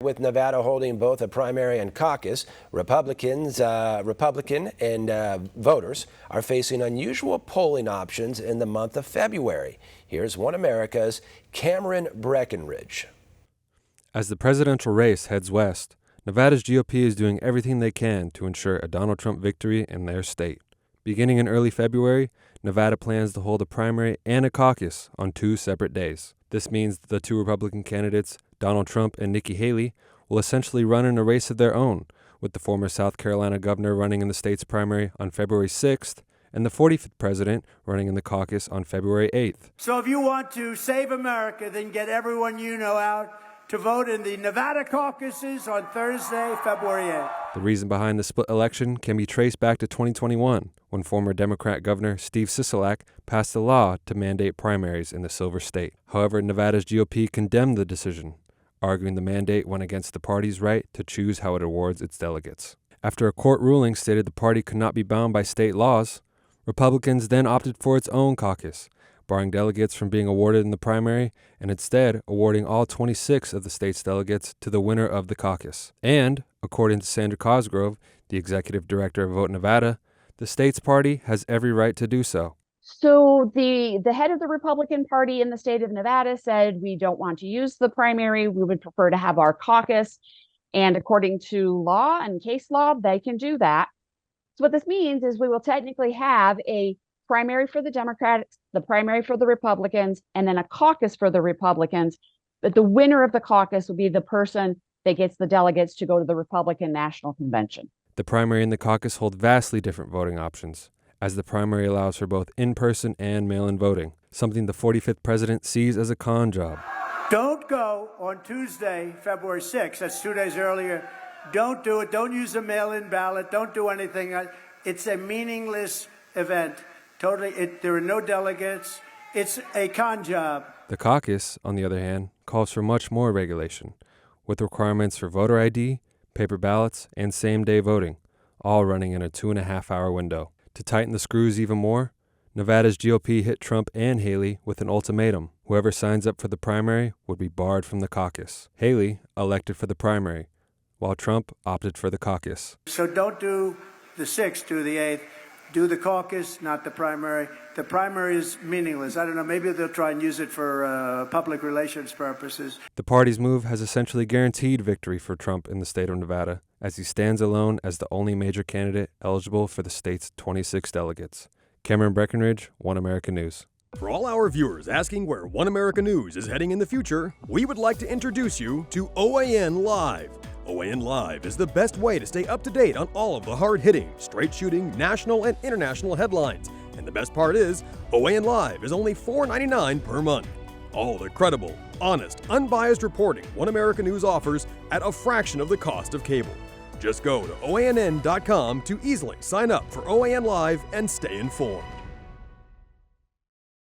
With Nevada holding both a primary and caucus, Republican and voters are facing unusual polling options in the month of February. Here's One America's Cameron Breckenridge. As the presidential race heads west, Nevada's GOP is doing everything they can to ensure a Donald Trump victory in their state. Beginning in early February, Nevada plans to hold a primary and a caucus on 2 separate days. This means the 2 Republican candidates, Donald Trump and Nikki Haley, will essentially run in a race of their own, with the former South Carolina governor running in the state's primary on February 6th and the 45th president running in the caucus on February 8th. So if you want to save America, then get everyone you know out to vote in the Nevada caucuses on Thursday, February 8th. The reason behind the split election can be traced back to 2021, when former Democrat Governor Steve Sisolak passed a law to mandate primaries in the Silver State. However, Nevada's GOP condemned the decision, arguing the mandate went against the party's right to choose how it awards its delegates. After a court ruling stated the party could not be bound by state laws, Republicans then opted for its own caucus, barring delegates from being awarded in the primary and instead awarding all 26 of the state's delegates to the winner of the caucus. And, according to Sandra Cosgrove, the executive director of Vote Nevada, the state's party has every right to do so. So the head of the Republican Party in the state of Nevada said, we don't want to use the primary. We would prefer to have our caucus. And according to law and case law, they can do that. So what this means is we will technically have a primary for the Democrats, the primary for the Republicans, and then a caucus for the Republicans. But the winner of the caucus will be the person that gets the delegates to go to the Republican National Convention. The primary and the caucus hold vastly different voting options, as the primary allows for both in-person and mail-in voting, something the 45th president sees as a con job. Don't go on Tuesday, February 6th. That's 2 days earlier. Don't do it. Don't use a mail-in ballot. Don't do anything. It's a meaningless event. Totally. There are no delegates. It's a con job. The caucus, on the other hand, calls for much more regulation, with requirements for voter ID, paper ballots, and same-day voting, all running in a 2.5-hour window. To tighten the screws even more, Nevada's GOP hit Trump and Haley with an ultimatum. Whoever signs up for the primary would be barred from the caucus. Haley elected for the primary, while Trump opted for the caucus. So don't do the 6th, do the 8th. Do the caucus, not the primary. The primary is meaningless. I don't know, maybe they'll try and use it for public relations purposes. The party's move has essentially guaranteed victory for Trump in the state of Nevada, as he stands alone as the only major candidate eligible for the state's 26 delegates. Cameron Breckenridge, One America News. For all our viewers asking where One America News is heading in the future, we would like to introduce you to OAN Live. OAN Live is the best way to stay up to date on all of the hard-hitting, straight-shooting, national and international headlines. And the best part is, OAN Live is only $4.99 per month. All the credible, honest, unbiased reporting One America News offers at a fraction of the cost of cable. Just go to OANN.com to easily sign up for OAN Live and stay informed.